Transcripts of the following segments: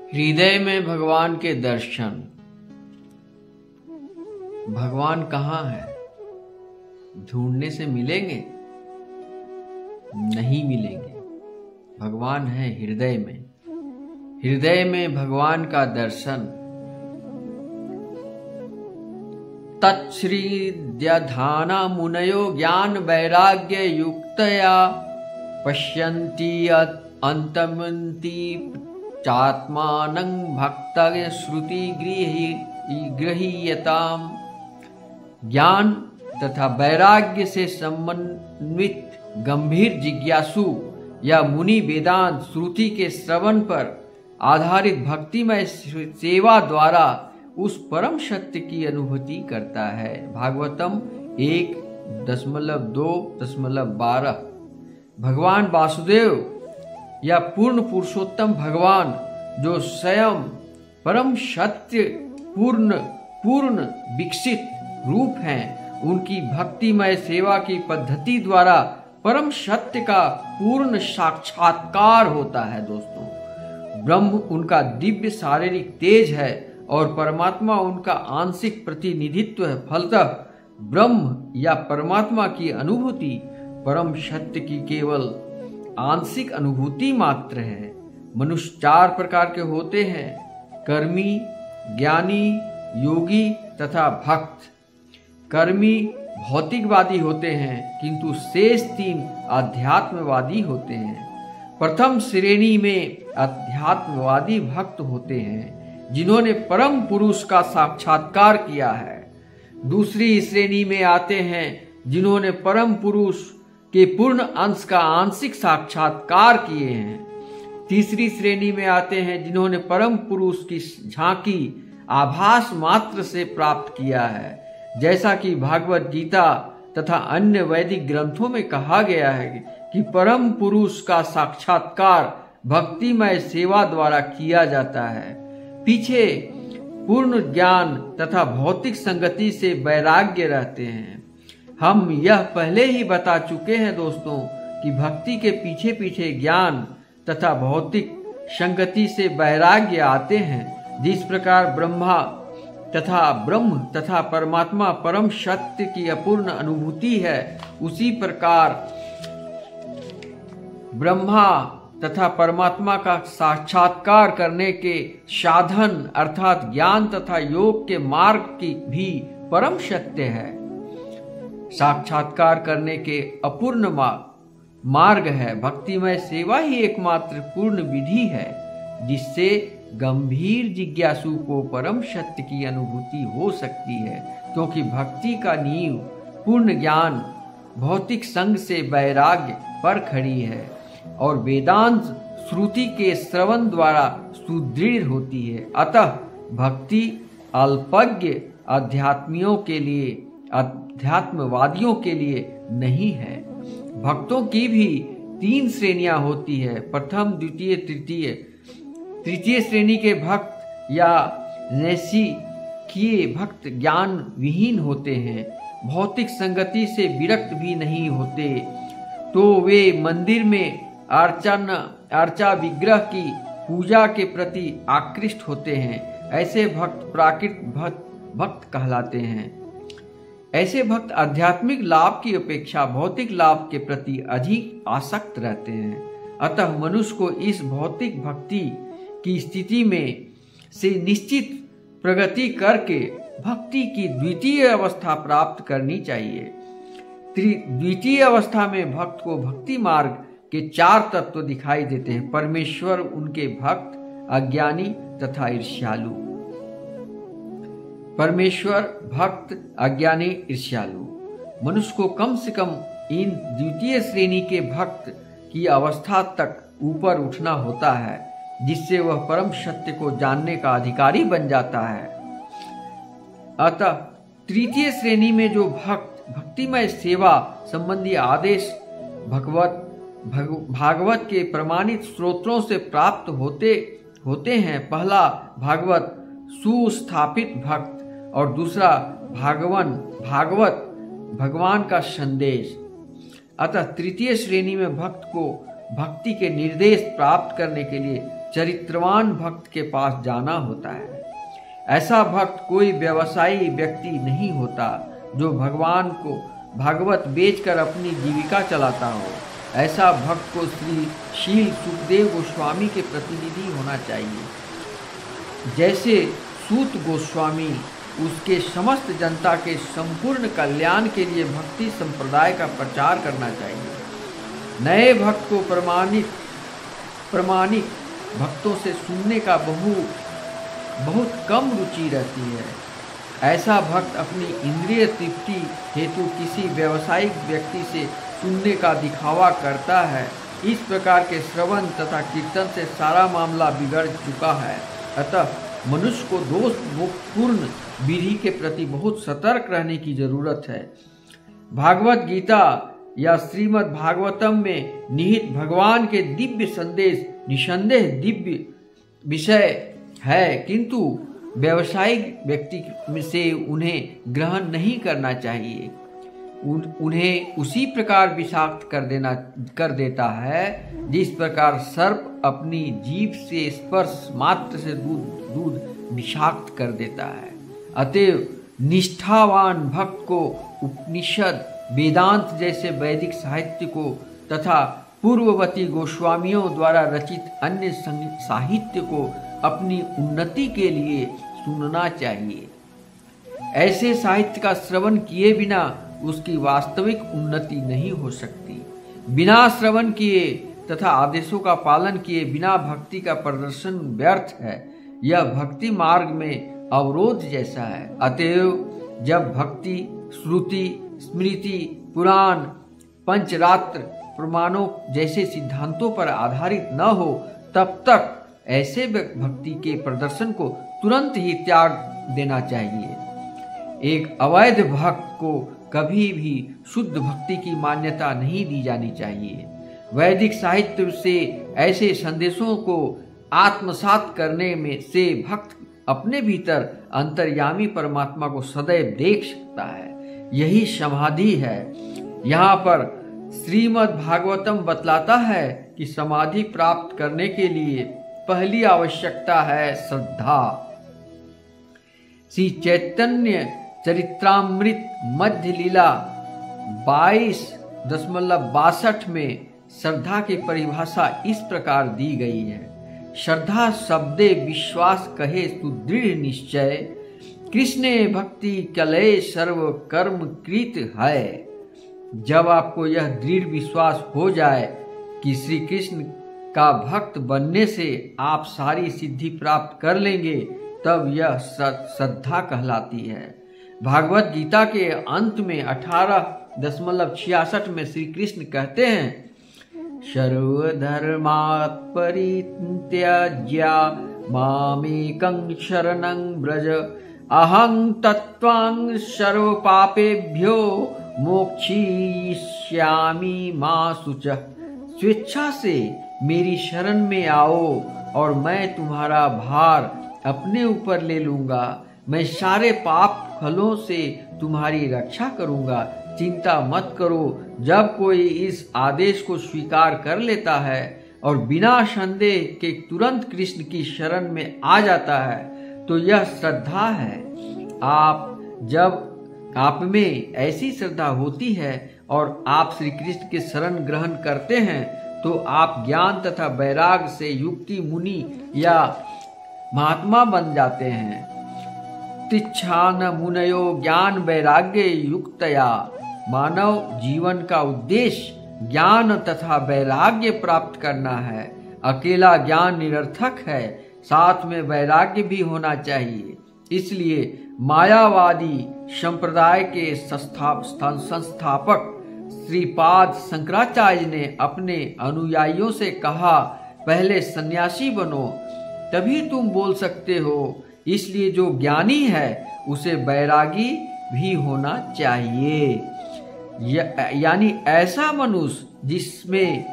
हृदय में भगवान के दर्शन। भगवान कहाँ है? ढूंढने से मिलेंगे? नहीं मिलेंगे। भगवान है हृदय में। हृदय में भगवान का दर्शन। तच्छ्रीद्यधाना मुनयो ज्ञान वैराग्य युक्तया पश्यन्ति अंतमन्ति चात्मानं भक्त श्रुति गृहीयताम। ज्ञान तथा वैराग्य से समन्वित गंभीर जिज्ञासु या मुनि वेदांत श्रुति के श्रवण पर आधारित भक्तिमय सेवा द्वारा उस परम सत्य की अनुभूति करता है। भागवतम 1.2.12। भगवान वासुदेव या पूर्ण पुरुषोत्तम भगवान जो स्वयं परम सत्य पूर्ण विकसित रूप हैं, उनकी भक्तिमय सेवा की पद्धति द्वारा परम सत्य का पूर्ण साक्षात्कार होता है। दोस्तों, ब्रह्म उनका दिव्य शारीरिक तेज है और परमात्मा उनका आंशिक प्रतिनिधित्व है। फलतः ब्रह्म या परमात्मा की अनुभूति परम सत्य की केवल आंशिक अनुभूति मात्र है। मनुष्य 4 प्रकार के होते हैं: कर्मी, ज्ञानी, योगी तथा भक्त। कर्मी भौतिकवादी होते हैं, किंतु शेष 3 अध्यात्मवादी होते हैं। प्रथम श्रेणी में अध्यात्मवादी भक्त होते हैं, जिन्होंने परम पुरुष का साक्षात्कार किया है। दूसरी श्रेणी में आते हैं जिन्होंने परम पुरुष के पूर्ण अंश का आंशिक साक्षात्कार किए हैं। तीसरी श्रेणी में आते हैं जिन्होंने परम पुरुष की झांकी आभास मात्र से प्राप्त किया है। जैसा कि भागवत गीता तथा अन्य वैदिक ग्रंथों में कहा गया है कि परम पुरुष का साक्षात्कार भक्तिमय सेवा द्वारा किया जाता है। पीछे पूर्ण ज्ञान तथा भौतिक संगति से वैराग्य रहते हैं। हम यह पहले ही बता चुके हैं दोस्तों कि भक्ति के पीछे पीछे ज्ञान तथा भौतिक संगति से वैराग्य आते हैं। जिस प्रकार ब्रह्म तथा परमात्मा परम सत्य की अपूर्ण अनुभूति है, उसी प्रकार ब्रह्मा तथा परमात्मा का साक्षात्कार करने के साधन अर्थात ज्ञान तथा योग के मार्ग की भी परम सत्य है। साक्षात्कार करने के अपूर्ण मार्ग है। भक्तिमय सेवा ही एकमात्र पूर्ण विधि है, जिससे गंभीर जिज्ञासु को परम सत्य की अनुभूति हो सकती है। क्योंकि भक्ति का नींव पूर्ण ज्ञान भौतिक संग से वैराग्य पर खड़ी है और वेदांत श्रुति के श्रवण द्वारा सुदृढ़ होती है। अतः भक्ति अल्पज्ञ अध्यात्मवादियों के लिए नहीं है। भक्तों की भी 3 श्रेणियां होती है: प्रथम, द्वितीय, तृतीय। तृतीय श्रेणी के भक्त या नैष्ठिकीय भक्त ज्ञान विहीन होते हैं, भौतिक संगति से विरक्त भी नहीं होते, तो वे मंदिर में अर्चा विग्रह की पूजा के प्रति आकृष्ट होते हैं। ऐसे भक्त प्राकृत भक्त कहलाते हैं। ऐसे भक्त आध्यात्मिक लाभ की अपेक्षा भौतिक लाभ के प्रति अधिक आसक्त रहते हैं। अतः मनुष्य को इस भौतिक भक्ति की स्थिति में से निश्चित प्रगति करके भक्ति की द्वितीय अवस्था प्राप्त करनी चाहिए। द्वितीय अवस्था में भक्त को भक्ति मार्ग के 4 तत्व दिखाई देते हैं: परमेश्वर, उनके भक्त, अज्ञानी तथा ईर्ष्यालु। परमेश्वर, भक्त, अज्ञानी, ईर्ष्यालु। मनुष्य को कम से कम इन द्वितीय श्रेणी के भक्त की अवस्था तक ऊपर उठना होता है, जिससे वह परम सत्य को जानने का अधिकारी बन जाता है। अतः तृतीय श्रेणी में जो भक्त भक्तिमय सेवा संबंधी आदेश भागवत के प्रमाणित स्रोतों से प्राप्त होते हैं। पहला भागवत सुस्थापित भक्त और दूसरा भागवत भगवान का संदेश। अतः तृतीय श्रेणी में भक्त को भक्ति के निर्देश प्राप्त करने के लिए चरित्रवान भक्त के पास जाना होता है। ऐसा भक्त कोई व्यवसायी व्यक्ति नहीं होता जो भगवान को भागवत बेचकर अपनी जीविका चलाता हो। ऐसा भक्त को श्री शील सुखदेव गोस्वामी के प्रतिनिधि होना चाहिए। जैसे सूत गोस्वामी उसके समस्त जनता के संपूर्ण कल्याण के लिए भक्ति संप्रदाय का प्रचार करना चाहिए। नए भक्त को प्रमाणिक भक्तों से सुनने का बहुत कम रुचि रहती है। ऐसा भक्त अपनी इंद्रिय तृप्ति हेतु किसी व्यावसायिक व्यक्ति से सुनने का दिखावा करता है। इस प्रकार के श्रवण तथा कीर्तन से सारा मामला बिगड़ चुका है। अतः मनुष्य को दोषपूर्ण विधि के प्रति बहुत सतर्क रहने की जरूरत है। भागवत गीता या श्रीमद् भागवतम में निहित भगवान के दिव्य संदेश निसंदेह दिव्य विषय है, किंतु व्यावसायिक व्यक्ति से उन्हें ग्रहण नहीं करना चाहिए। उन्हें उसी प्रकार विषाक्त कर देता है जिस प्रकार सर्प अपनी जीभ से स्पर्श मात्र से दूध विषाक्त कर देता है। अतएव निष्ठावान भक्त को उपनिषद वेदांत जैसे वैदिक साहित्य को तथा पूर्ववर्ती गोस्वामियों द्वारा रचित अन्य साहित्य को अपनी उन्नति के लिए सुनना चाहिए। ऐसे साहित्य का श्रवण किए बिना उसकी वास्तविक उन्नति नहीं हो सकती। बिना श्रवण किए तथा आदेशों का पालन किए बिना भक्ति का प्रदर्शन व्यर्थ है। यह भक्ति मार्ग में अवरोध जैसा है। अतएव जब भक्ति श्रुति स्मृति पुराण पंचरात्र प्रमाणों जैसे सिद्धांतों पर आधारित न हो तब तक ऐसे भक्ति के प्रदर्शन को तुरंत ही त्याग देना चाहिए। एक अवैध भक्त को कभी भी शुद्ध भक्ति की मान्यता नहीं दी जानी चाहिए। वैदिक साहित्य से ऐसे संदेशों को आत्मसात करने में से भक्त अपने भीतर अंतर्यामी परमात्मा को सदैव देख सकता है। यही समाधि है। यहाँ पर श्रीमद् भागवतम बतलाता है कि समाधि प्राप्त करने के लिए पहली आवश्यकता है श्रद्धा। श्री चैतन्य चरित्रामृत मध्य लीला 22.62 में श्रद्धा की परिभाषा इस प्रकार दी गई है। श्रद्धा शब्दे विश्वास कहे सुदृढ़ निश्चय, कृष्णे भक्ति कलय सर्व कर्म कृत है। जब आपको यह दृढ़ विश्वास हो जाए कि श्री कृष्ण का भक्त बनने से आप सारी सिद्धि प्राप्त कर लेंगे, तब यह श्रद्धा कहलाती है। भागवत गीता के अंत में 18.66 में श्री कृष्ण कहते हैं, सर्वधर्मात् परित्यज्य मामेकं शरणं व्रज, अहं तत्त्वं सर्वपापेभ्यो मोक्षयिष्यामि मा शुचः। स्वेच्छा से मेरी शरण में आओ और मैं तुम्हारा भार अपने ऊपर ले लूंगा। मैं सारे पाप फलों से तुम्हारी रक्षा करूंगा। चिंता मत करो। जब कोई इस आदेश को स्वीकार कर लेता है और बिना संदेह के तुरंत कृष्ण की शरण में आ जाता है तो यह श्रद्धा है। जब आप में ऐसी श्रद्धा होती है और आप श्री कृष्ण के शरण ग्रहण करते हैं तो आप ज्ञान तथा वैराग्य से युक्ति मुनि या महात्मा बन जाते हैं। तिच्छान मुनयो ज्ञान वैराग्य युक्तया। मानव जीवन का उद्देश्य ज्ञान तथा वैराग्य प्राप्त करना है। अकेला ज्ञान निरर्थक है, साथ में वैराग्य भी होना चाहिए। इसलिए मायावादी संप्रदाय के संस्थापक श्रीपाद शंकराचार्य ने अपने अनुयायियों से कहा, पहले सन्यासी बनो, तभी तुम बोल सकते हो। इसलिए जो ज्ञानी है उसे वैरागी भी होना चाहिए। यानी ऐसा मनुष्य जिसमें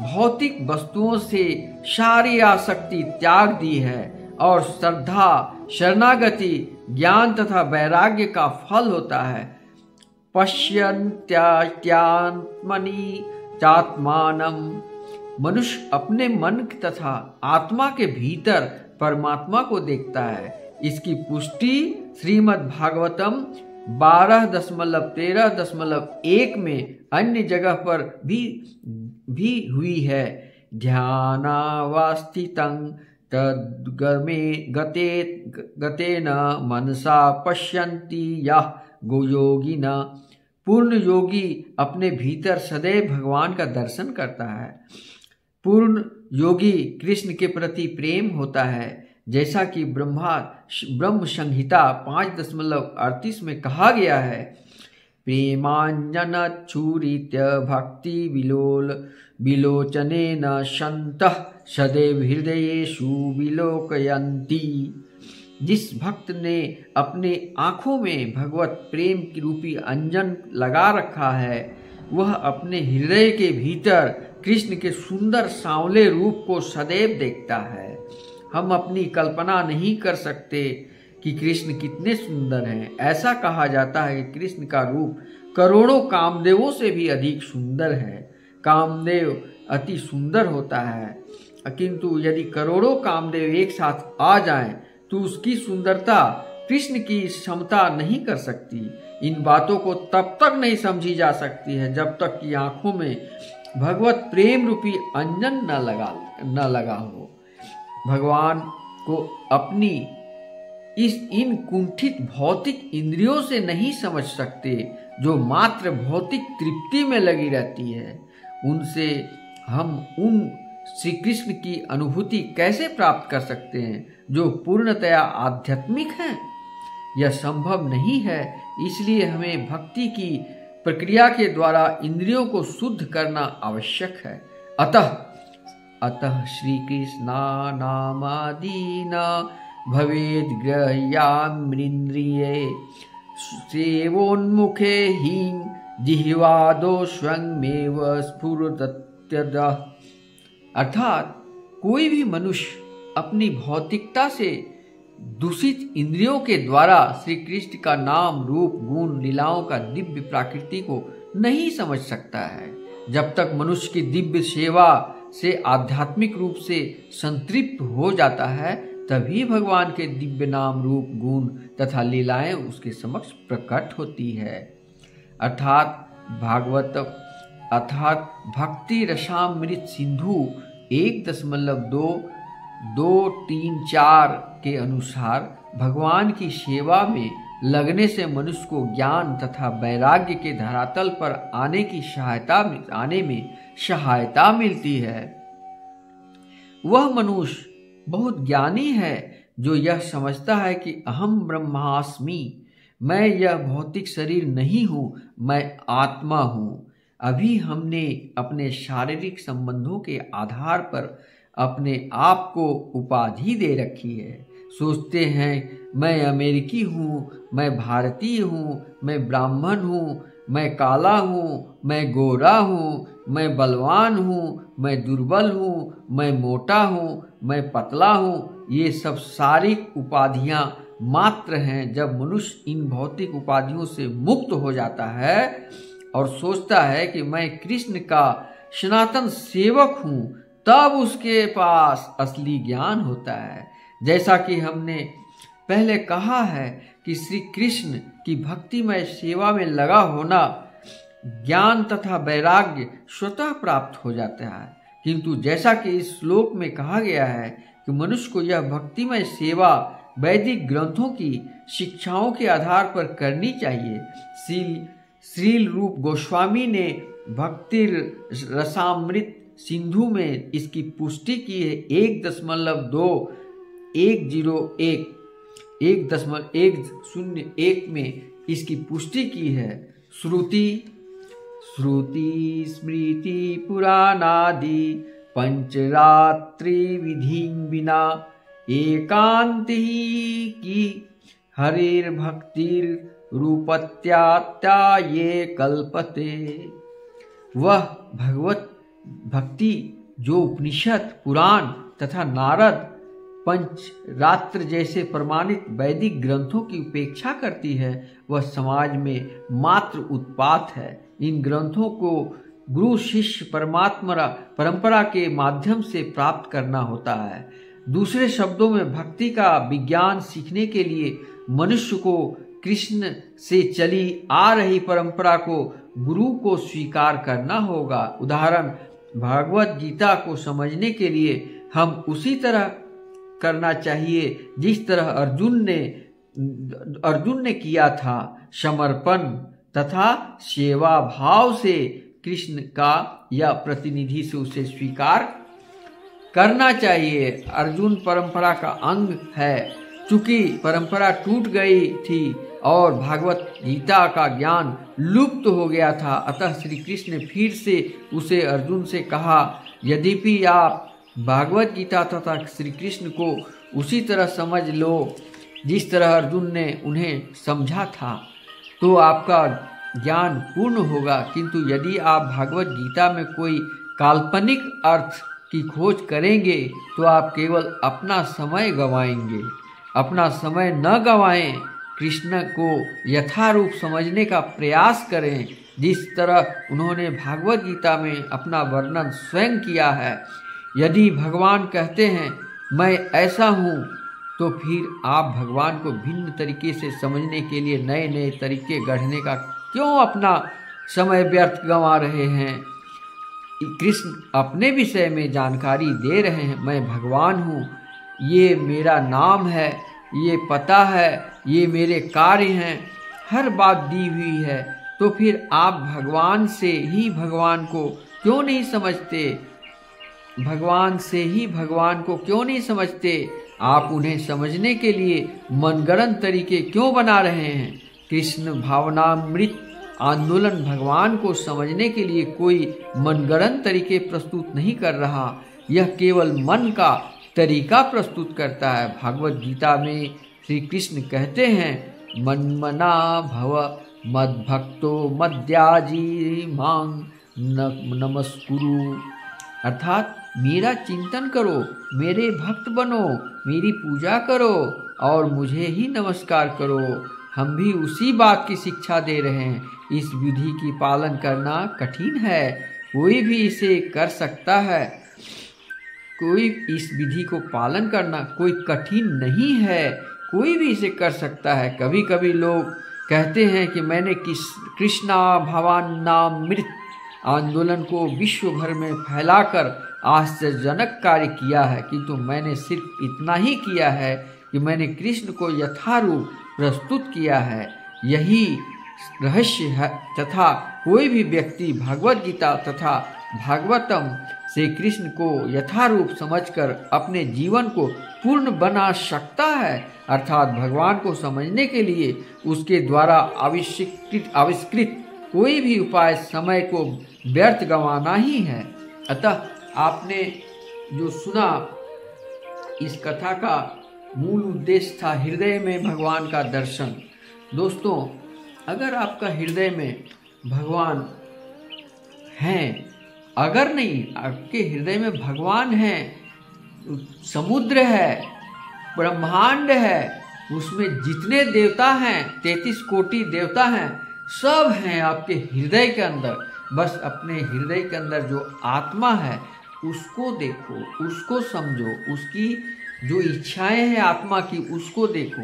भौतिक वस्तुओं से सारी आसक्ति त्याग दी है और श्रद्धा शरणागति ज्ञान तथा वैराग्य का फल होता है। पश्यन्त्यात्मनि चात्मानं मनुष्य अपने मन तथा आत्मा के भीतर परमात्मा को देखता है। इसकी पुष्टि श्रीमद् भागवतम 12.13.1 में अन्य जगह पर भी हुई है। ध्यानावस्थितं गतेन मनसा पश्यन्ति यः योगिनः। पूर्ण योगी अपने भीतर सदैव भगवान का दर्शन करता है। पूर्ण योगी कृष्ण के प्रति प्रेम होता है, जैसा कि ब्रह्म संहिता 5.38 में कहा गया है। प्रेमाञ्जनच्छुरित्य भक्ति विलोचनेन सन्तः सदैव हृदयेषु विलोकयन्ति। जिस भक्त ने अपने आँखों में भगवत प्रेम की रूपी अंजन लगा रखा है, वह अपने हृदय के भीतर कृष्ण के सुंदर सांवले रूप को सदैव देखता है। हम अपनी कल्पना नहीं कर सकते कि कृष्ण कितने सुंदर हैं। ऐसा कहा जाता है कि कृष्ण का रूप करोड़ों कामदेवों से भी अधिक सुंदर है। कामदेव अति सुंदर होता है, किंतु यदि करोड़ों कामदेव एक साथ आ जाएं, तो उसकी सुंदरता कृष्ण की क्षमता नहीं कर सकती। इन बातों को तब तक नहीं समझी जा सकती है जब तक कि आंखों में भगवत प्रेम रूपी अंजन न लगा हो। भगवान को अपनी इन कुंठित भौतिक इंद्रियों से नहीं समझ सकते, जो मात्र भौतिक तृप्ति में लगी रहती है। उनसे हम उन श्री कृष्ण की अनुभूति कैसे प्राप्त कर सकते हैं जो पूर्णतया आध्यात्मिक हैं? यह संभव नहीं है। इसलिए हमें भक्ति की प्रक्रिया के द्वारा इंद्रियों को शुद्ध करना आवश्यक है। अतः श्री कृष्णा नामादीन भवेद ग्रह्याम्रिन्द्रिये सेवोन्मुखे हि जिह्वादो स्वयमेव स्फुरत्यदः। अर्थात कोई भी मनुष्य अपनी भौतिकता से दूषित इंद्रियों के द्वारा श्री कृष्ण का नाम, रूप, गुण, लीलाओं का दिव्य प्रकृति को नहीं समझ सकता है। जब तक मनुष्य की दिव्य सेवा से आध्यात्मिक रूप से संतृप्त हो जाता है, तभी भगवान के दिव्य नाम, रूप, गुण तथा लीलाएं उसके समक्ष प्रकट होती है। अर्थात भक्ति रसामृत सिंधु 1.234 के अनुसार भगवान की सेवा में लगने से मनुष्य को ज्ञान तथा वैराग्य के धरातल पर आने में सहायता मिलती है। वह मनुष्य बहुत ज्ञानी है जो यह समझता है कि अहम ब्रह्मास्मि, मैं यह भौतिक शरीर नहीं हूँ, मैं आत्मा हूँ। अभी हमने अपने शारीरिक संबंधों के आधार पर अपने आप को उपाधि दे रखी है। सोचते हैं मैं अमेरिकी हूँ, मैं भारतीय हूँ, मैं ब्राह्मण हूँ, मैं काला हूँ, मैं गोरा हूँ, मैं बलवान हूँ, मैं दुर्बल हूँ, मैं मोटा हूँ, मैं पतला हूँ। ये सब सारी उपाधियाँ मात्र हैं। जब मनुष्य इन भौतिक उपाधियों से मुक्त हो जाता है और सोचता है कि मैं कृष्ण का सनातन सेवक हूँ, तब उसके पास असली ज्ञान होता है। जैसा कि हमने पहले कहा है कि श्री कृष्ण की भक्तिमय सेवा में लगा होना ज्ञान तथा वैराग्य स्वतः प्राप्त हो जाता है। किंतु जैसा कि इस श्लोक में कहा गया है कि मनुष्य को यह भक्तिमय सेवा वैदिक ग्रंथों की शिक्षाओं के आधार पर करनी चाहिए। श्रील रूप गोस्वामी ने भक्ति रसामृत सिंधु में इसकी पुष्टि की है। 1.101 में इसकी पुष्टि की है। श्रुति स्मृति पुराणादि पंचरात्रि विधि बिना एकांति की हरिर भक्तिर रूपत्यात्या ये कल्पते। वह भगवत भक्ति जो उपनिषद, पुराण तथा नारद पंचरात्र जैसे प्रमाणित वैदिक ग्रंथों की उपेक्षा करती है, वह समाज में मात्र उत्पात है। इन ग्रंथों को गुरु शिष्य परमात्मा परंपरा के माध्यम से प्राप्त करना होता है। दूसरे शब्दों में भक्ति का विज्ञान सीखने के लिए मनुष्य को कृष्ण से चली आ रही परंपरा को गुरु को स्वीकार करना होगा। उदाहरण, भागवत गीता को समझने के लिए हम उसी तरह करना चाहिए जिस तरह अर्जुन ने किया था। समर्पण तथा सेवा भाव से कृष्ण का या प्रतिनिधि से उसे स्वीकार करना चाहिए। अर्जुन परंपरा का अंग है। चूंकि परंपरा टूट गई थी और भागवत गीता का ज्ञान लुप्त हो गया था, अतः श्री कृष्ण ने फिर से उसे अर्जुन से कहा, यद्यपि आप भागवत गीता तथा श्री कृष्ण को उसी तरह समझ लो जिस तरह अर्जुन ने उन्हें समझा था, तो आपका ज्ञान पूर्ण होगा। किंतु यदि आप भागवत गीता में कोई काल्पनिक अर्थ की खोज करेंगे तो आप केवल अपना समय गंवाएंगे। अपना समय न गंवाएं, कृष्ण को यथारूप समझने का प्रयास करें जिस तरह उन्होंने भागवत गीता में अपना वर्णन स्वयं किया है। यदि भगवान कहते हैं मैं ऐसा हूँ, तो फिर आप भगवान को भिन्न तरीके से समझने के लिए नए नए तरीके गढ़ने का क्यों अपना समय व्यर्थ गंवा रहे हैं। कृष्ण अपने विषय में जानकारी दे रहे हैं, मैं भगवान हूँ, ये मेरा नाम है, ये पता है, ये मेरे कार्य हैं, हर बात दी हुई है। तो फिर आप भगवान से ही भगवान को क्यों नहीं समझते? भगवान से ही भगवान को क्यों नहीं समझते? आप उन्हें समझने के लिए मनगढ़ंत तरीके क्यों बना रहे हैं? कृष्ण भावनामृत आंदोलन भगवान को समझने के लिए कोई मनगढ़ंत तरीके प्रस्तुत नहीं कर रहा, यह केवल मन का तरीका प्रस्तुत करता है। भागवत गीता में श्री कृष्ण कहते हैं, मन्मना भव मद्भक्तो मद्याजी मांग नमस्कुरु, अर्थात मेरा चिंतन करो, मेरे भक्त बनो, मेरी पूजा करो और मुझे ही नमस्कार करो। हम भी उसी बात की शिक्षा दे रहे हैं। इस विधि की पालन करना कठिन है, कोई भी इसे कर सकता है। कोई इस विधि को पालन करना कोई कठिन नहीं है, कोई भी इसे कर सकता है। कभी कभी लोग कहते हैं कि मैंने कृष्णा भावानामृत आंदोलन को विश्व भर में फैलाकर आश्चर्यजनक कार्य किया है, किंतु मैंने सिर्फ इतना ही किया है कि मैंने कृष्ण को यथारूप प्रस्तुत किया है। यही रहस्य है। तथा कोई भी व्यक्ति भगवत गीता तथा भागवतम से कृष्ण को यथारूप समझकर अपने जीवन को पूर्ण बना सकता है। अर्थात भगवान को समझने के लिए उसके द्वारा आविष्कृत कोई भी उपाय समय को व्यर्थ गंवाना ही है। अतः आपने जो सुना, इस कथा का मूल उद्देश्य था हृदय में भगवान का दर्शन। दोस्तों, अगर आपका हृदय में भगवान हैं, अगर नहीं आपके हृदय में भगवान हैं, समुद्र है, ब्रह्मांड है, उसमें जितने देवता हैं, 33 कोटि देवता हैं, सब हैं आपके हृदय के अंदर। बस अपने हृदय के अंदर जो आत्मा है उसको देखो, उसको समझो, उसकी जो इच्छाएं हैं आत्मा की उसको देखो।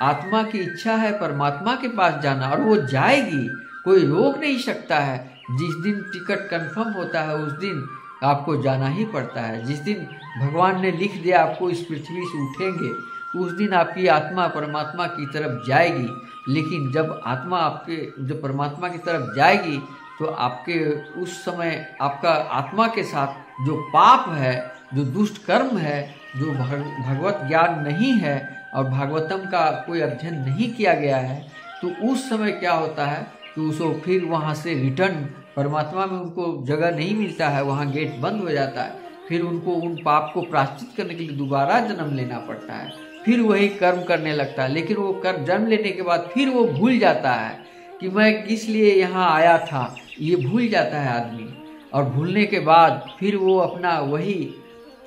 आत्मा की इच्छा है परमात्मा के पास जाना और वो जाएगी, कोई रोक नहीं सकता है। जिस दिन टिकट कंफर्म होता है उस दिन आपको जाना ही पड़ता है। जिस दिन भगवान ने लिख दिया आपको इस पृथ्वी से उठेंगे, उस दिन आपकी आत्मा परमात्मा की तरफ जाएगी। लेकिन जब परमात्मा की तरफ जाएगी तो आपके उस समय आपका आत्मा के साथ जो पाप है, जो दुष्ट कर्म है, जो भगवत ज्ञान नहीं है और भागवतम का कोई अध्ययन नहीं किया गया है, तो उस समय क्या होता है कि उसको फिर वहाँ से रिटर्न परमात्मा में उनको जगह नहीं मिलता है, वहाँ गेट बंद हो जाता है। फिर उनको उन पाप को प्रायश्चित करने के लिए दोबारा जन्म लेना पड़ता है, फिर वही कर्म करने लगता है। लेकिन वो कर्म जन्म लेने के बाद फिर वो भूल जाता है कि मैं किस लिए यहाँ आया था, ये भूल जाता है आदमी। और भूलने के बाद फिर वो अपना वही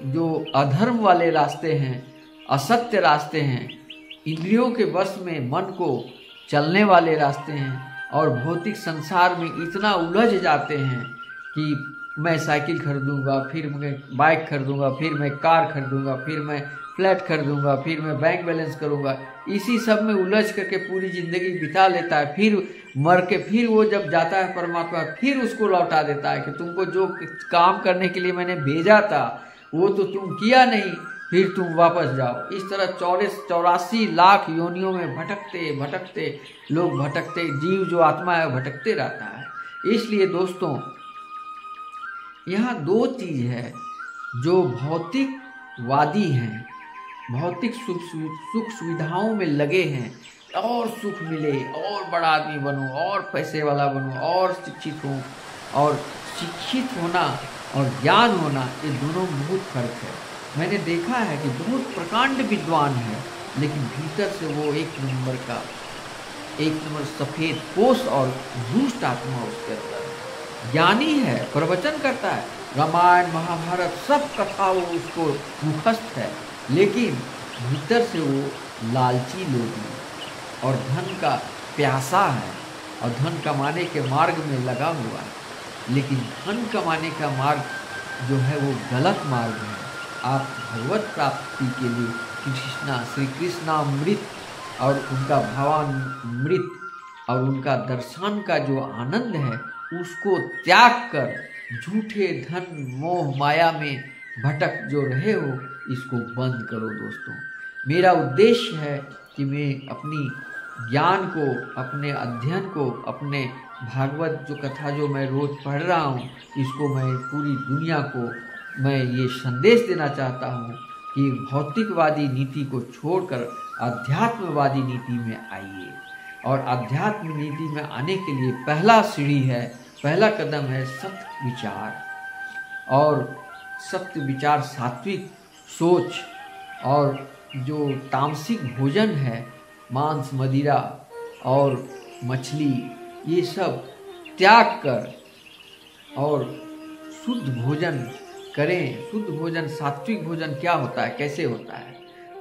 जो अधर्म वाले रास्ते हैं, असत्य रास्ते हैं, इंद्रियों के वश में मन को चलने वाले रास्ते हैं और भौतिक संसार में इतना उलझ जाते हैं कि मैं साइकिल खरीदूंगा, फिर मैं बाइक खरीदूंगा, फिर मैं कार खरीदूंगा, फिर मैं फ्लैट खरीदूंगा, फिर मैं बैंक बैलेंस करूंगा, इसी सब में उलझ करके पूरी ज़िंदगी बिता लेता है। फिर मर के फिर वो जब जाता है परमात्मा फिर उसको लौटा देता है कि तुमको जो काम करने के लिए मैंने भेजा था वो तो तुम किया नहीं, फिर तुम वापस जाओ। इस तरह 84 लाख योनियों में भटकते भटकते लोग भटकते, जीव जो आत्मा है भटकते रहता है। इसलिए दोस्तों यहाँ दो चीज है, जो भौतिकवादी हैं, भौतिक सुख सुविधाओं में लगे हैं, और सुख मिले और बड़ा आदमी बनूं और पैसे वाला बनूं और शिक्षित हूँ, और शिक्षित होना और ज्ञान होना ये दोनों में बहुत फर्क है। मैंने देखा है कि बहुत प्रकांड विद्वान है लेकिन भीतर से वो एक नंबर सफेद पोष और दुष्ट आत्मा उसके अंदर है। ज्ञानी है, प्रवचन करता है, रामायण महाभारत सब कथा वो उसको मुखस्थ है, लेकिन भीतर से वो लालची लोग हैं और धन का प्यासा है और धन कमाने के मार्ग में लगा हुआ है। लेकिन धन कमाने का मार्ग जो है वो गलत मार्ग है। आप भगवत प्राप्ति के लिए श्री कृष्णामृत और उनका भावामृत और उनका दर्शन का जो आनंद है उसको त्याग कर झूठे धन मोह माया में भटक जो रहे हो इसको बंद करो दोस्तों। मेरा उद्देश्य है कि मैं अपनी ज्ञान को, अपने अध्ययन को, अपने भागवत जो कथा जो मैं रोज पढ़ रहा हूँ इसको मैं पूरी दुनिया को मैं ये संदेश देना चाहता हूँ कि भौतिकवादी नीति को छोड़कर अध्यात्मवादी नीति में आइए। और अध्यात्म नीति में आने के लिए पहला सीढ़ी है, पहला कदम है सत्य विचार। और सत्य विचार, सात्विक सोच, और जो तामसिक भोजन है, मांस मदिरा और मछली, ये सब त्याग कर और शुद्ध भोजन करें। शुद्ध भोजन, सात्विक भोजन क्या होता है, कैसे होता है?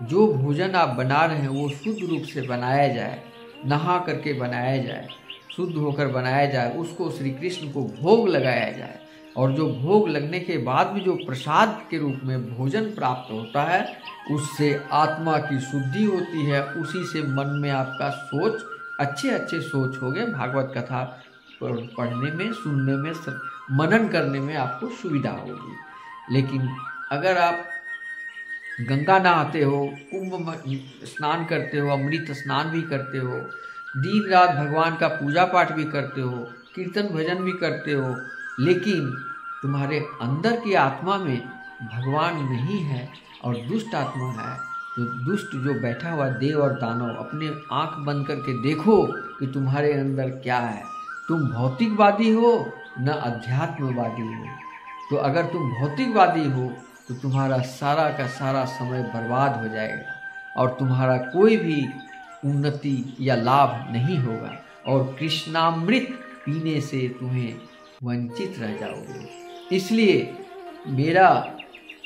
जो भोजन आप बना रहे हैं वो शुद्ध रूप से बनाया जाए, नहा करके बनाया जाए, शुद्ध होकर बनाया जाए, उसको श्री कृष्ण को भोग लगाया जाए। और जो भोग लगने के बाद भी जो प्रसाद के रूप में भोजन प्राप्त होता है उससे आत्मा की शुद्धि होती है, उसी से मन में आपका सोच अच्छे सोच हो गए। भागवत कथा पढ़ने में, सुनने में, मनन करने में आपको सुविधा होगी। लेकिन अगर आप गंगा नहाते हो, कुंभ स्नान करते हो, अमृत स्नान भी करते हो, दिन रात भगवान का पूजा पाठ भी करते हो, कीर्तन भजन भी करते हो, लेकिन तुम्हारे अंदर की आत्मा में भगवान नहीं है और दुष्ट आत्मा है, तो दुष्ट जो बैठा हुआ देव और दानव, अपने आंख बंद करके देखो कि तुम्हारे अंदर क्या है। तुम भौतिकवादी हो न अध्यात्मवादी हो। तो अगर तुम भौतिकवादी हो तो तुम्हारा सारा का सारा समय बर्बाद हो जाएगा और तुम्हारा कोई भी उन्नति या लाभ नहीं होगा, और कृष्णामृत पीने से तुम्हें वंचित रह जाओगे। इसलिए मेरा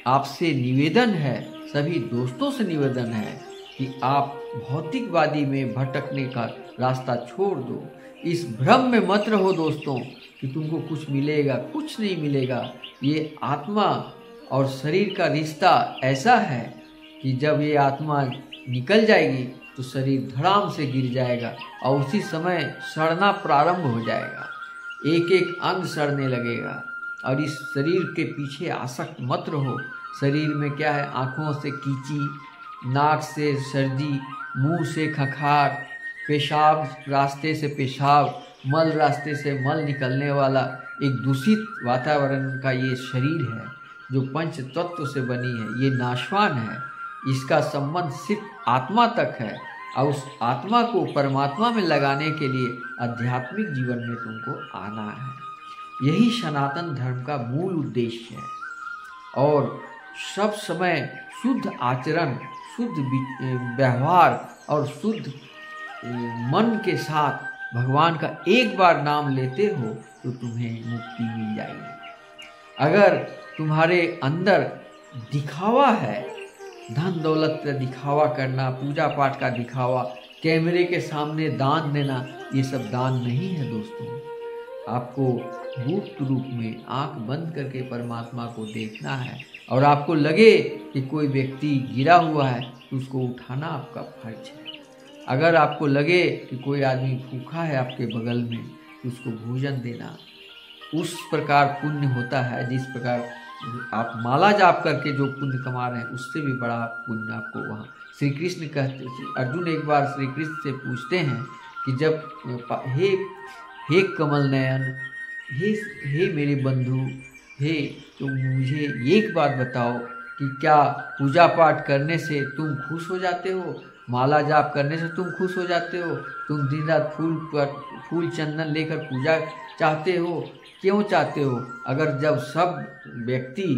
आपसे निवेदन है, सभी दोस्तों से निवेदन है कि आप भौतिकवादी में भटकने का रास्ता छोड़ दो। इस भ्रम में मत रहो दोस्तों कि तुमको कुछ मिलेगा, कुछ नहीं मिलेगा। ये आत्मा और शरीर का रिश्ता ऐसा है कि जब ये आत्मा निकल जाएगी तो शरीर धड़ाम से गिर जाएगा और उसी समय सड़ना प्रारंभ हो जाएगा, एक एक अंग सड़ने लगेगा। और इस शरीर के पीछे आसक्त मत रहो। शरीर में क्या है, आँखों से कीची, नाक से सर्दी, मुंह से खखार, पेशाब रास्ते से पेशाब, मल रास्ते से मल निकलने वाला एक दूषित वातावरण का ये शरीर है जो पंच तत्व से बनी है। ये नाशवान है, इसका संबंध सिर्फ आत्मा तक है और उस आत्मा को परमात्मा में लगाने के लिए आध्यात्मिक जीवन में तुमको आना है। यही सनातन धर्म का मूल उद्देश्य है। और सब समय शुद्ध आचरण, शुद्ध व्यवहार और शुद्ध मन के साथ भगवान का एक बार नाम लेते हो तो तुम्हें मुक्ति मिल जाएगी। अगर तुम्हारे अंदर दिखावा है, धन दौलत का दिखावा करना, पूजा पाठ का दिखावा, कैमरे के सामने दान देना, ये सब दान नहीं है दोस्तों। आपको गुप्त रूप में आंख बंद करके परमात्मा को देखना है। और आपको लगे कि कोई व्यक्ति गिरा हुआ है तो उसको उठाना आपका फर्ज है। अगर आपको लगे कि कोई आदमी भूखा है आपके बगल में तो उसको भोजन देना उस प्रकार पुण्य होता है जिस प्रकार आप माला जाप करके जो पुण्य कमा रहे हैं उससे भी बड़ा पुण्य आपको वहाँ श्री कृष्ण कहते। अर्जुन एक बार श्री कृष्ण से पूछते हैं कि जब हे कमल नयन, हे मेरे बंधु, तो मुझे एक बात बताओ कि क्या पूजा पाठ करने से तुम खुश हो जाते हो? माला जाप करने से तुम खुश हो जाते हो? तुम दिन रात फूल चंदन लेकर पूजा चाहते हो? क्यों चाहते हो? अगर जब सब व्यक्ति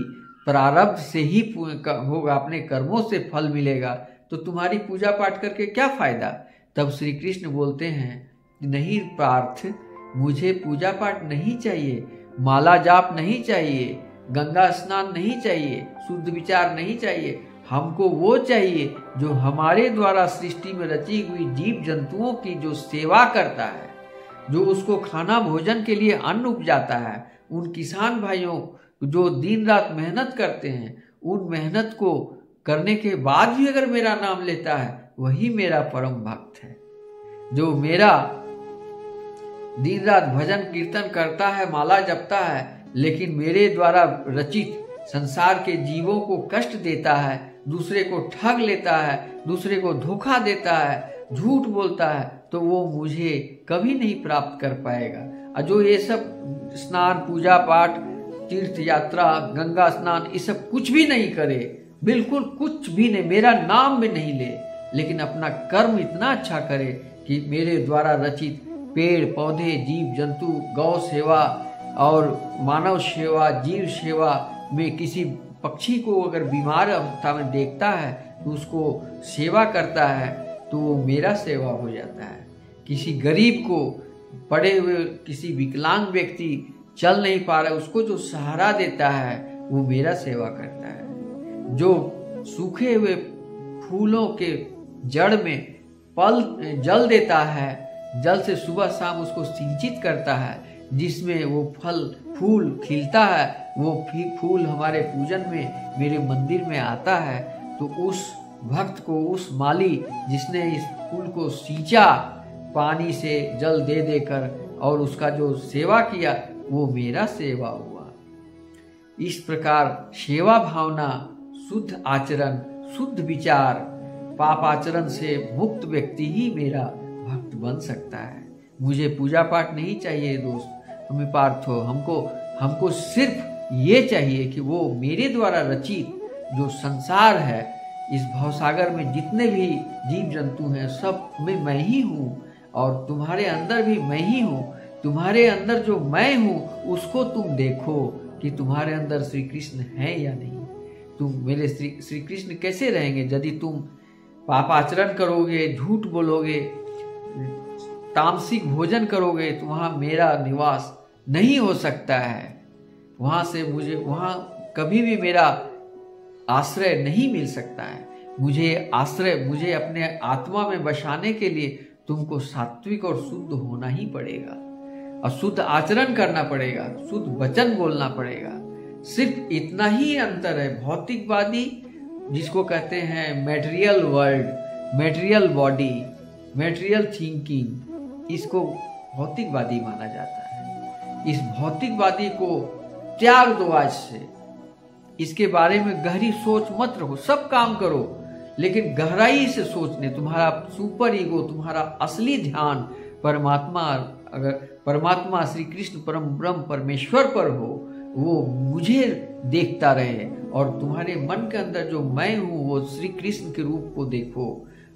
प्रारब्ध से ही होगा, अपने कर्मों से फल मिलेगा, तो तुम्हारी पूजा पाठ करके क्या फायदा? तब श्री कृष्ण बोलते हैं नहीं पार्थ, मुझे पूजा पाठ नहीं चाहिए, माला जाप नहीं चाहिए, गंगा स्नान नहीं चाहिए, शुद्ध विचार नहीं चाहिए। हमको वो चाहिए जो हमारे द्वारा सृष्टि में रची हुई जीव जंतुओं की जो सेवा करता है, जो उसको खाना भोजन के लिए अन्न उपजाता है, उन किसान भाइयों जो दिन रात मेहनत करते हैं, उन मेहनत को करने के बाद भी अगर मेरा नाम लेता है, वही मेरा परम भक्त है। जो मेरा दिन रात भजन कीर्तन करता है, माला जपता है, लेकिन मेरे द्वारा रचित संसार के जीवों को कष्ट देता है, दूसरे को ठग लेता है, दूसरे को धोखा देता है, झूठ बोलता है, तो वो मुझे कभी नहीं प्राप्त कर पाएगा। और जो ये सब स्नान पूजा पाठ तीर्थ यात्रा गंगा स्नान ये सब कुछ भी नहीं करे, बिल्कुल कुछ भी नहीं, मेरा नाम भी नहीं ले, लेकिन अपना कर्म इतना अच्छा करे कि मेरे द्वारा रचित पेड़ पौधे जीव जंतु गौ सेवा और मानव सेवा जीव सेवा में किसी पक्षी को अगर बीमार अवस्था में देखता है तो उसको सेवा करता है तो वो मेरा सेवा हो जाता है। किसी गरीब को, पड़े हुए किसी विकलांग व्यक्ति चल नहीं पा रहा है, उसको जो सहारा देता है वो मेरा सेवा करता है। जो सूखे हुए फूलों के जड़ में जल देता है, जल से सुबह शाम उसको सिंचित करता है, जिसमें वो फूल खिलता है, वो फूल हमारे पूजन में मेरे मंदिर में आता है, तो उस भक्त को, उस माली जिसने इस फूल को सींचा पानी से जल दे देकर और उसका जो सेवा किया, वो मेरा सेवा हुआ। इस प्रकार सेवा भावना, शुद्ध आचरण, शुद्ध विचार, पाप आचरण से मुक्त व्यक्ति ही मेरा भक्त बन सकता है। मुझे पूजा पाठ नहीं चाहिए दोस्त, हमें पार्थो, हमको सिर्फ ये चाहिए कि वो मेरे द्वारा रचित जो संसार है, इस भवसागर में जितने भी जीव जंतु हैं, सब में मैं ही हूँ और तुम्हारे अंदर भी मैं ही हूँ। तुम्हारे अंदर जो मैं हूँ उसको तुम देखो कि तुम्हारे अंदर श्री कृष्ण है या नहीं। तुम मेरे श्री कृष्ण कैसे रहेंगे यदि तुम पापाचरण करोगे, झूठ बोलोगे, तामसिक भोजन करोगे, तो वहाँ मेरा निवास नहीं हो सकता है। वहाँ से वहाँ कभी भी मेरा आश्रय नहीं मिल सकता है। मुझे अपने आत्मा में बसाने के लिए तुमको सात्विक और शुद्ध होना ही पड़ेगा और शुद्ध आचरण करना पड़ेगा, शुद्ध वचन बोलना पड़ेगा। सिर्फ इतना ही अंतर है। भौतिकवादी जिसको कहते हैं material world, material body, material thinking, इसको भौतिकवादी माना जाता है। इस भौतिकवादी को त्याग दो आज से। इसके बारे में गहरी सोच मत रखो, सब काम करो, लेकिन गहराई से सोचने, तुम्हारा सुपर ईगो, तुम्हारा असली ध्यान परमात्मा श्री कृष्ण परम ब्रह्म परमेश्वर पर हो, वो मुझे देखता रहे और तुम्हारे मन के अंदर जो मैं हूँ वो श्री कृष्ण के रूप को देखो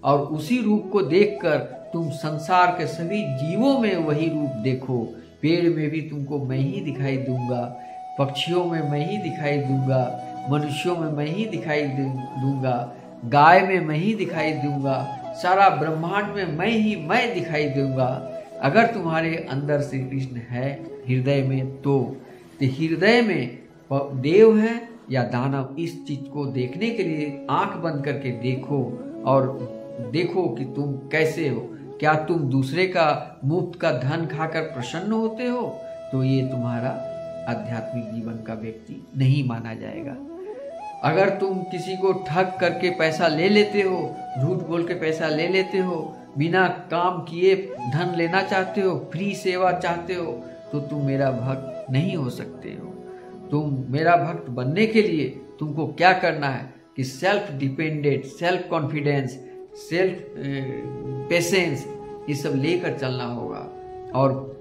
और उसी रूप को देखकर तुम संसार के सभी जीवों में वही रूप देखो। पेड़ में भी तुमको मैं ही दिखाई दूंगा, पक्षियों में मैं ही दिखाई दूंगा, मनुष्यों में मैं ही दिखाई दूंगा, गाय में मैं ही दिखाई दूंगा, सारा ब्रह्मांड में मैं दिखाई दूंगा। अगर तुम्हारे अंदर श्री कृष्ण है हृदय में तो हृदय में देव है या दानव, इस चीज को देखने के लिए आंख बंद करके देखो और देखो कि तुम कैसे हो। क्या तुम दूसरे का मुफ्त का धन खाकर प्रसन्न होते हो? तो ये तुम्हारा आध्यात्मिक जीवन का व्यक्ति नहीं माना जाएगा। अगर तुम किसी को ठग करके पैसा ले लेते हो, झूठ बोल के पैसा ले लेते हो, बिना काम किए धन लेना चाहते हो, फ्री सेवा चाहते हो, तो तुम मेरा भक्त नहीं हो सकते हो। तुम मेरा भक्त बनने के लिए तुमको क्या करना है कि self dependent, self confidence, self patience, ये सब लेकर चलना होगा। और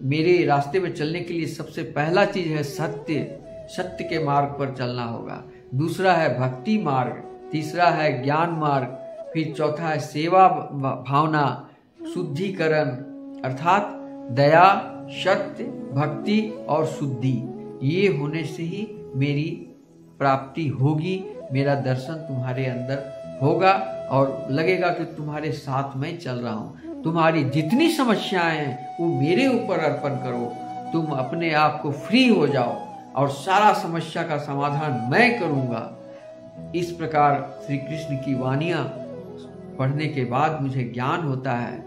मेरे रास्ते में चलने के लिए सबसे पहला चीज है सत्य, सत्य के मार्ग पर चलना होगा। दूसरा है भक्ति मार्ग, तीसरा है ज्ञान मार्ग, फिर चौथा है सेवा भावना, शुद्धिकरण अर्थात दया, सत्य, भक्ति और शुद्धि। ये होने से ही मेरी प्राप्ति होगी, मेरा दर्शन तुम्हारे अंदर होगा और लगेगा कि तुम्हारे साथ मैं चल रहा हूँ। तुम्हारी जितनी समस्याएं हैं वो मेरे ऊपर अर्पण करो, तुम अपने आप को फ्री हो जाओ और सारा समस्या का समाधान मैं करूँगा। इस प्रकार श्री कृष्ण की वाणियाँ पढ़ने के बाद मुझे ज्ञान होता है।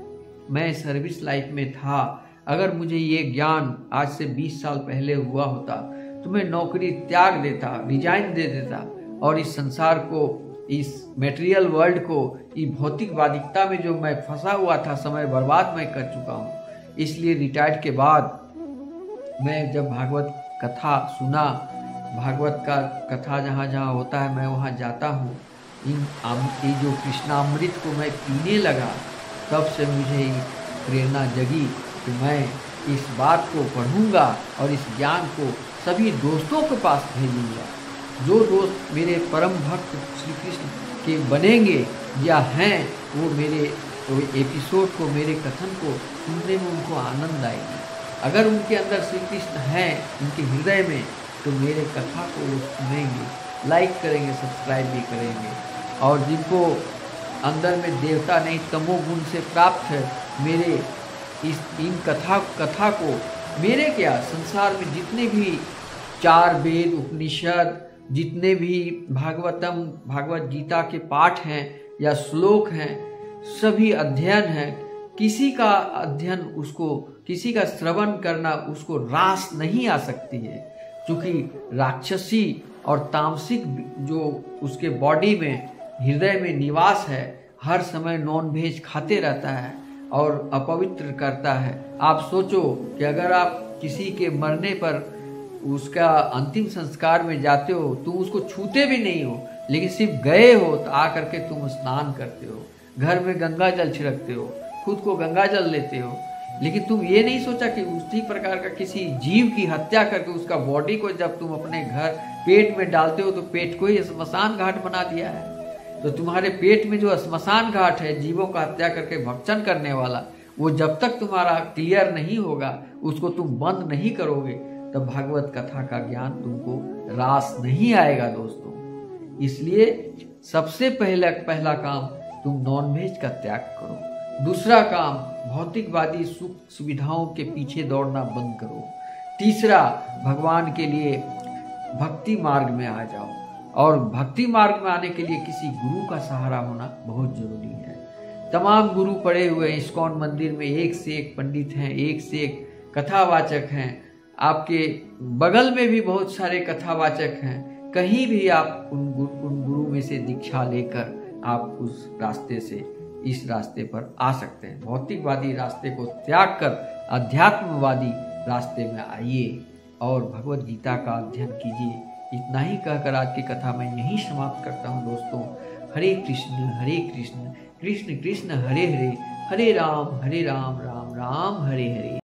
मैं सर्विस लाइफ में था, अगर मुझे ये ज्ञान आज से 20 साल पहले हुआ होता तो मैं नौकरी त्याग देता, रिजाइन दे देता और इस संसार को, इस मटेरियल वर्ल्ड को, इस भौतिकवादिकता में जो मैं फंसा हुआ था, समय बर्बाद मैं कर चुका हूँ। इसलिए रिटायर्ड के बाद मैं जब भागवत कथा सुना, भागवत का कथा जहाँ जहाँ होता है मैं वहाँ जाता हूँ। ये जो कृष्णामृत को मैं पीने लगा, तब से मुझे प्रेरणा जगी कि मैं इस बात को पढ़ूंगा और इस ज्ञान को सभी दोस्तों के पास भेजूंगा। जो दोस्त मेरे परम भक्त श्री कृष्ण के बनेंगे या हैं, वो मेरे एपिसोड को, मेरे कथन को सुनने में उनको आनंद आएगी। अगर उनके अंदर श्री कृष्ण हैं, उनके हृदय में, तो मेरे कथा को वो सुनेंगे, लाइक करेंगे, सब्सक्राइब भी करेंगे। और जिनको अंदर में देवता नहीं, तमोगुण से प्राप्त है, मेरे इन कथा को, मेरे क्या संसार में जितने भी 4 वेद, उपनिषद, जितने भी भागवतम, भागवत गीता के पाठ हैं या श्लोक हैं, सभी अध्ययन हैं। किसी का अध्ययन, उसको किसी का श्रवण करना उसको रास नहीं आ सकती है, क्योंकि राक्षसी और तामसिक जो उसके बॉडी में, हृदय में निवास है, हर समय नॉन वेज खाते रहता है और अपवित्र करता है। आप सोचो कि अगर आप किसी के मरने पर उसका अंतिम संस्कार में जाते हो, तुम उसको छूते भी नहीं हो, लेकिन सिर्फ गए हो तो आकर के तुम स्नान करते हो, घर में गंगा जल छिड़कते हो, खुद को गंगा जल लेते हो, लेकिन तुम ये नहीं सोचा कि उसी प्रकार का किसी जीव की हत्या करके उसका बॉडी को जब तुम अपने घर पेट में डालते हो तो पेट को ही स्मशान घाट बना दिया है। तो तुम्हारे पेट में जो स्मशान घाट है, जीवों का हत्या करके भक्षण करने वाला, वो जब तक तुम्हारा क्लियर नहीं होगा, उसको तुम बंद नहीं करोगे, तब भागवत कथा का ज्ञान तुमको रास नहीं आएगा दोस्तों। इसलिए सबसे पहला काम तुम नॉनवेज का त्याग करो। दूसरा काम, भौतिकवादी सुख सुविधाओं के पीछे दौड़ना बंद करो। तीसरा, भगवान के लिए भक्ति मार्ग में आ जाओ। और भक्ति मार्ग में आने के लिए किसी गुरु का सहारा होना बहुत जरूरी है। तमाम गुरु पड़े हुए इस्कॉन मंदिर में, एक से एक पंडित हैं, एक से एक कथावाचक हैं। आपके बगल में भी बहुत सारे कथावाचक हैं। कहीं भी आप उन गुरु में से दीक्षा लेकर आप उस रास्ते से इस रास्ते पर आ सकते हैं। भौतिकवादी रास्ते को त्याग कर अध्यात्मवादी रास्ते में आइए और भगवत गीता का अध्ययन कीजिए। इतना ही कहकर आज की कथा मैं यहीं समाप्त करता हूँ दोस्तों। हरे कृष्ण कृष्ण कृष्ण हरे हरे, हरे राम राम राम हरे हरे।